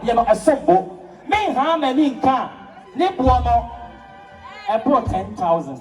You know, a simple. Me, how many can? Nibuano, I brought 10,000.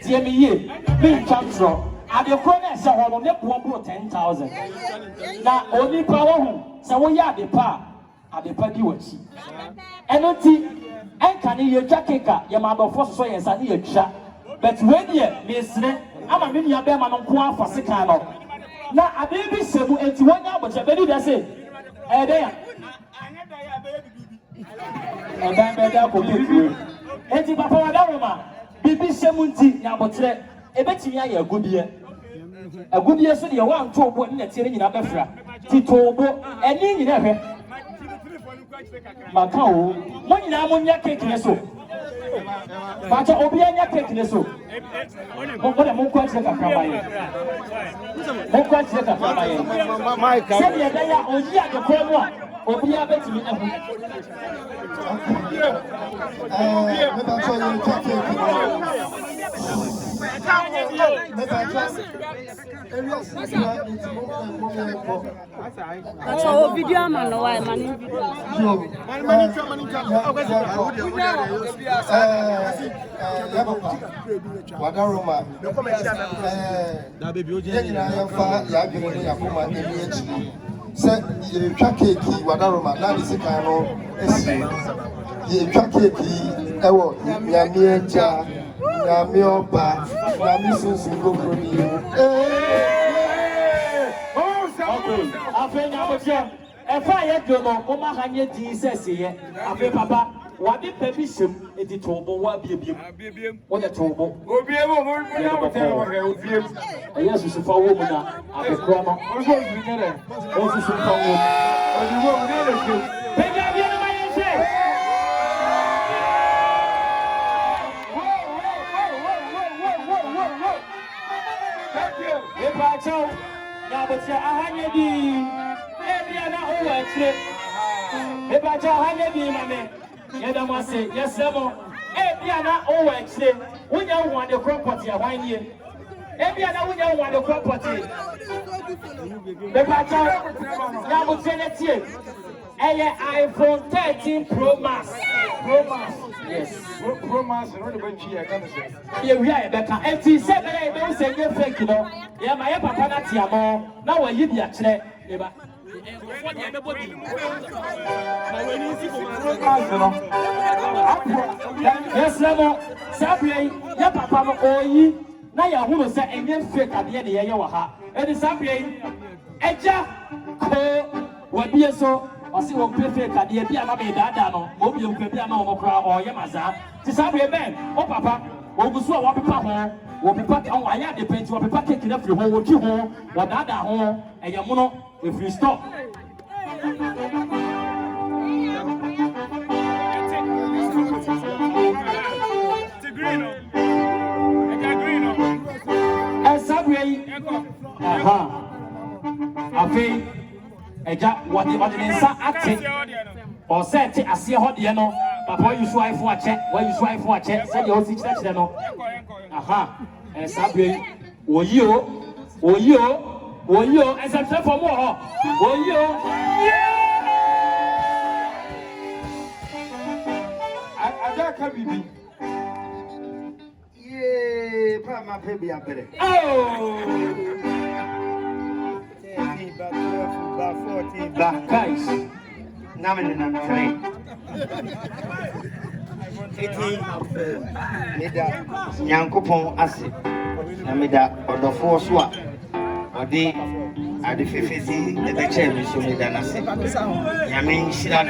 Dear me, me, Chancellor. At the corner, so on the poor 10,000. Now, only power, so we are the pa at the party watch. And can you jacket, your mother for so yes, I need a chat. But when you, Miss, I'm a mini of them on Kua for Sicano. Now, I baby Sebu 81 hours, but I believe that's it. And then, and then, and the Papa Daruma, Bibi Semunti, Yabotre, a bet me a good year. A good year, so you want to put in a tearing in a befra. Tito, and in never. Macao, money now on your cake in a soup. But I'll be on your cake in a soup. What a more quite like a family. More quite like a family. My God, or yeah, the promo, or be a bet to me. That's our video, man. No, I'm if I had no Oma Hanya Jesus here, I feel Papa, what did permission is the tobo, what be what a tobo? Yes, you should follow woman at the corner. Also, you should follow. If I tell now, but I hang the Ebiana over trip. If I tell Hanya, mammy, Yadama say, yes, Samo, Ebiana over trip. We don't want the property of 1 year. Ebiana, we don't want the property. If I tell now, but send it here. iPhone 13 Pro Max. Yes. Pro Max, I yeah, we are better. And she said, I don't say you're fake, you know. Yeah, my papa, that's your mom. Now, you be a check. Yes, Lemo. Saturday, your papa, oh, ye. Now, you who say, and you're fake at the end of your heart. And it's Saturday. Agya Koo, what be so? I see one perfect at the end of the data, Mobium Capiano or Yamaza. Tisabi Ben, oh Papa, what was what Papa, what Papa, oh, I had the paint, what Papa taking up your home, you home, what other home, and Yamuno, if you stop. And Sabi, I think. Eja what the ordinance acting or set I see hot no papa you swipe for a check when you swipe for a check say you see check no aha and sabi oyo and some for more oyo Agya Koo bibi yeah pa ma baby abere oh about 14 black guys. Namen and 18 Meda Yankopon Acid. Namida or the force what? Or the at the 50 the chairman so Meda Nasi. Yamin Shiran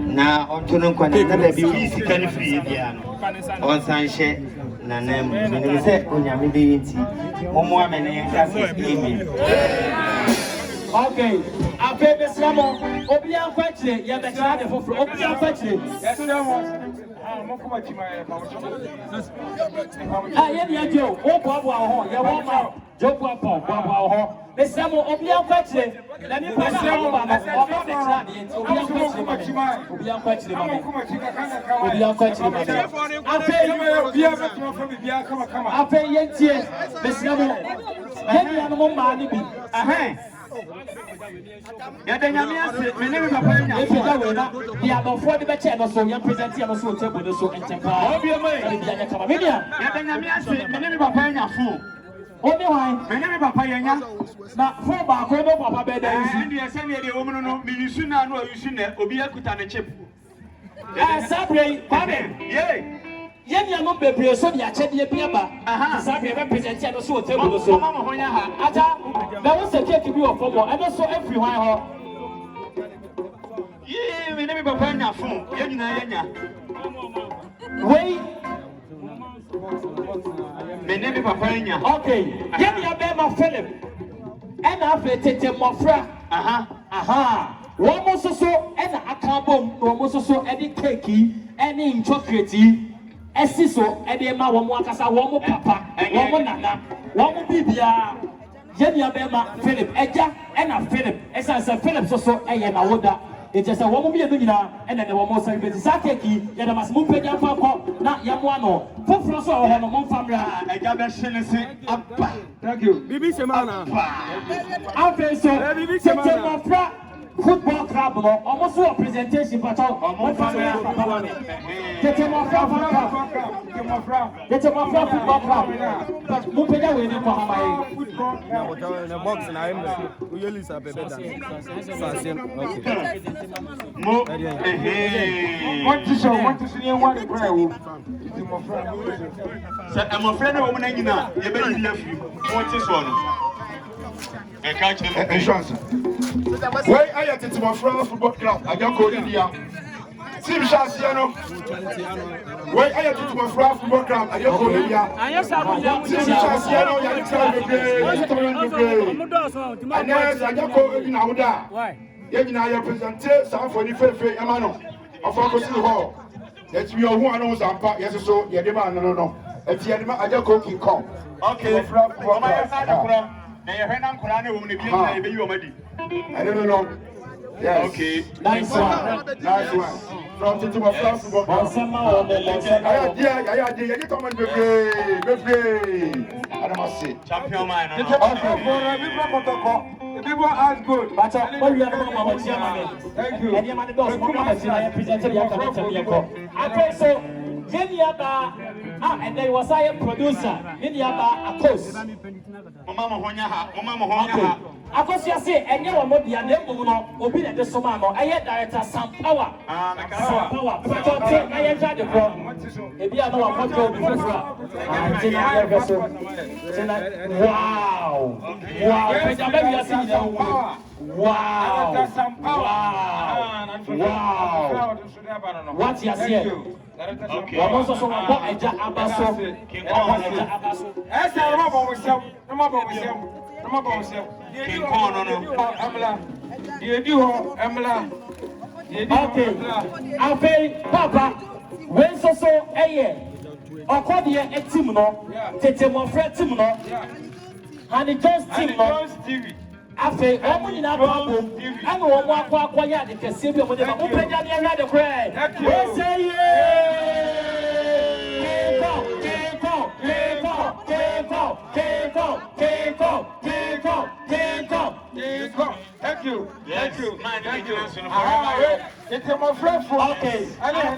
now on to no never be easy can free on Sanche Nanem. You say on Yamidi, Omo Mene, okay, I pay the Samo, Obian Quetty, you have the child for Obian Quetty. Yes, I am Joe, oh, Papa, you want my Joe Papa, the Samo Obian Quetty. Let me pass the Obian Quetty, I pay yet, the Samo, any animal money. Yadanyamiase, menemi papa nya. If you go with that, the other 40 better, so you present your so table, so and temper. Yadanyamiase, menemi papa nya fu. Only why? Menemi papa nya. Na for back, papa bed. And the assembly, the woman no, Minusuna, no, you should not, Obia Kutan chip. Sabre, Pame, yea. Yenya no be so ya chedi piaba. Sabre represent your so table, so Mama Hoya. Ata, there was a cake to be of football, and also everyone. Yea, menemi papa nya fu. Yenya. Wait. Menemi papa nya. Okay. Yenya be my Philip. And after Tetemmofratv. One more so and a carbon, one more so any cakey, any chocolate, Essiso, and Emma, one more Casa, one more papa, one more nana, one more bibia. Yenya Bema, Philip, Agya, and a Philip, as I said, Philip, so I am a woda. It's just a woman be a dinner, and then the one more celebrity Sakeki, Yada must move a young papa, not Yamuano, for Frosso or Hamon family. I got that shilling up. Thank you. Bibi Semana. After so, Tetemmofratv Football Club, almost a presentation, but Tetemmofratv Football Club. But Mupeda winning for Hawaii. The box and I'm really better than Want to see one prayer. I'm a friend of a woman, you know, you better left you. What's this one? And catch them. Where I am Tetemmofratv Football Club, Agya Koo India. Sim Shasiano. Where I am Tetemmofratv Football Club, Agya Koo India. Sim Shasiano, and there's Agya Koo in Auda. Why? Yena, you present some for the Fair Amano of Uncle Hall. That's me who I know some part, yes, so you demand no. If you have Agya Koo can come. Okay, from my side of Kuram. I don't know. Yes. Okay. Nice one. From Tetemmofratv Football Club. Champion man. People ask good. But what you have thank you. So, and then was I a producer. Yeniaba a coast. Mama Honya. I was just say, and you are not the Anemono, Obin at the Somano. I had director some power. Some power. But I enjoyed the problem. If you are not a control before, wow. What you say? Okay. Also, so Agya Abaso. Okay. Okay, Papa. When so a year. According a team no, Tetemmofratv team no, and it just team no. After all, in our problem, and one more quiet, the Casino, but open the cry. Say, Thank you. Okay. I don't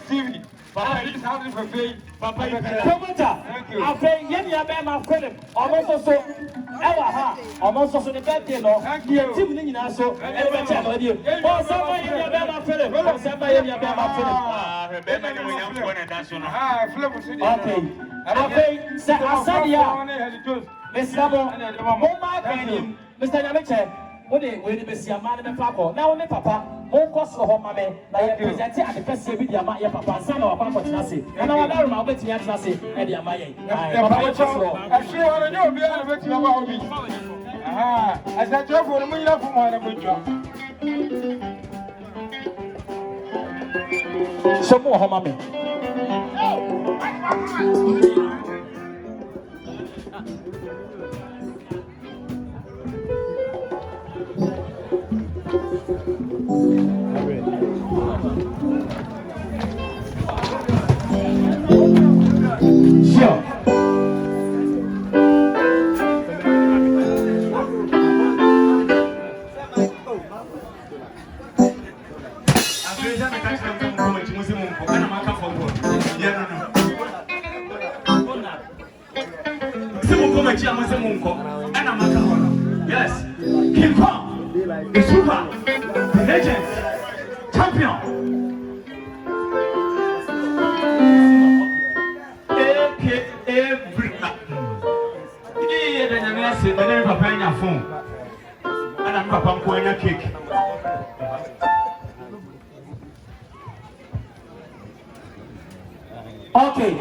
TV. Papa, this house is for free. Papa, after Yenya Bema Philip, almost so ever almost so the birthday, no, Tim Nina, so every time with you. Oh, somebody in Bema Philip, somebody in Bema Philip. Okay, Sadia, Mr. Mr. Yamiche. When they be see a man in the papa, now me papa, more cost for home, mammy, like present at the first year with your papa, son or papa, Nasi, and I don't know what you have to say, and your Maya. I sure want to know what you about me. As I drove for the money for one of my some more, mammy. Sure. Treasure me catch them from much Muslim. And I'm a for one. Yeah, no. Simon Comachi, I'm a Simonko. And I'm a Kahon. Yes. King Kong. A super. Legend. Champion. Every yeah, then I'm saying, but then Papa in your phone. And I'm Papa going a cake. Okay.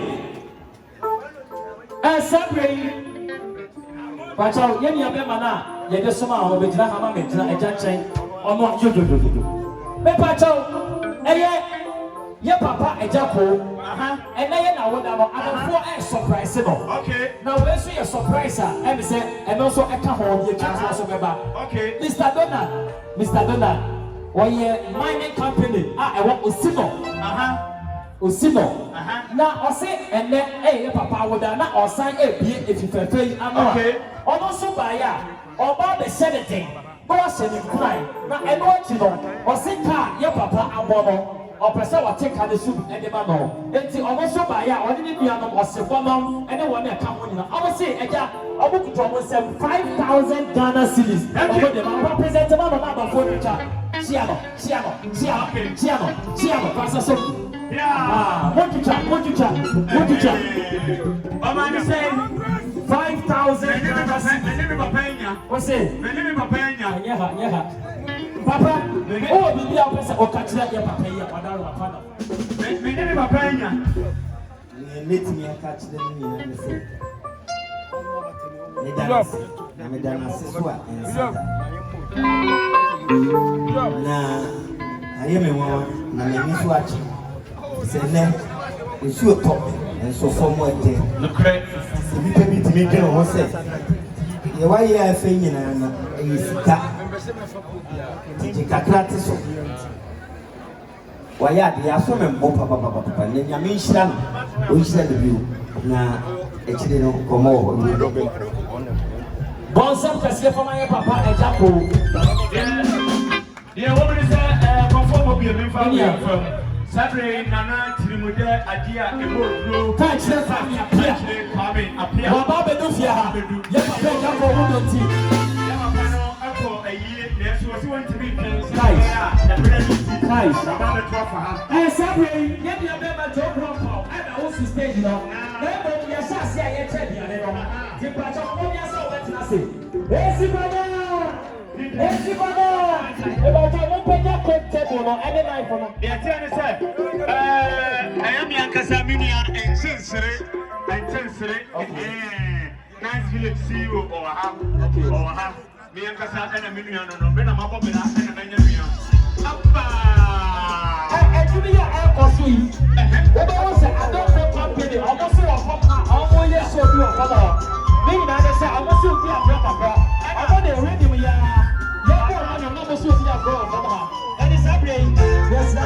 Sabre. But you have a man, you just somehow be Drama, a judge, or not you. Pacho, your papa, a Jaco, and I know what I'm for a surprise. Okay. Now, let's see a surprise, and also a couple you can't also remember. Okay. Mr. Donald, or your mining company, I want Usimo. Now, I say, and then, hey, papa would not or sign a beer if you prefer. Okay. Also, by ya, or about the sedating. Boss and crying. Now, I want to know, or say, your papa, and bono. Or person will take the soup and the manor. And also by ya, or didn't be a or Sebano, and the one that come on. I will say, Agya, I will put almost 5,000 Ghana cedis. And with the representative of another furniture. Chiano, Pastor. Yeah. What you chat? Mama, you say 5,000. What's it? Yeah. Papa, oh, the person or catch that your papa, your father. Let me catch them and say, Madame, I am a woman, and I miss watching. Say, it's your top, and so for more day. Look, right. If you permit me, you know, what's it? Why you are saying, and is that? Why are they so many papa, and then you mean Slam, which said the view. Now, actually, no, come over. Bonsam Cassia for my papa, Agya Koo. Yeah, what is that? Conform will be a family from Sabre, Nana, Trimude, Agya Koo. Catch the family appear. Baba Dufia, yes, Agya Koo, who don't see. A year, yes, was going to be Nice. Hey, Sabre, get your member to Cromwell at the host stage now. Never be a sassy, I tell you. The Pacha, what you saw, what I say. Everybody, about a Agya Koo table or any knife for me. I am Yankasaminian and Sensory. Nice village CEO or half. Me and Kasa and a million, no, Ben, I'm up and a million. Appa! I do the air for sweet. What I was saying, I don't know company, almost a almost yes, so you are. Maybe I say, I must be a brother. I want to read me. Yeah, I'm not supposed to be a girl. And it's happening. Yes,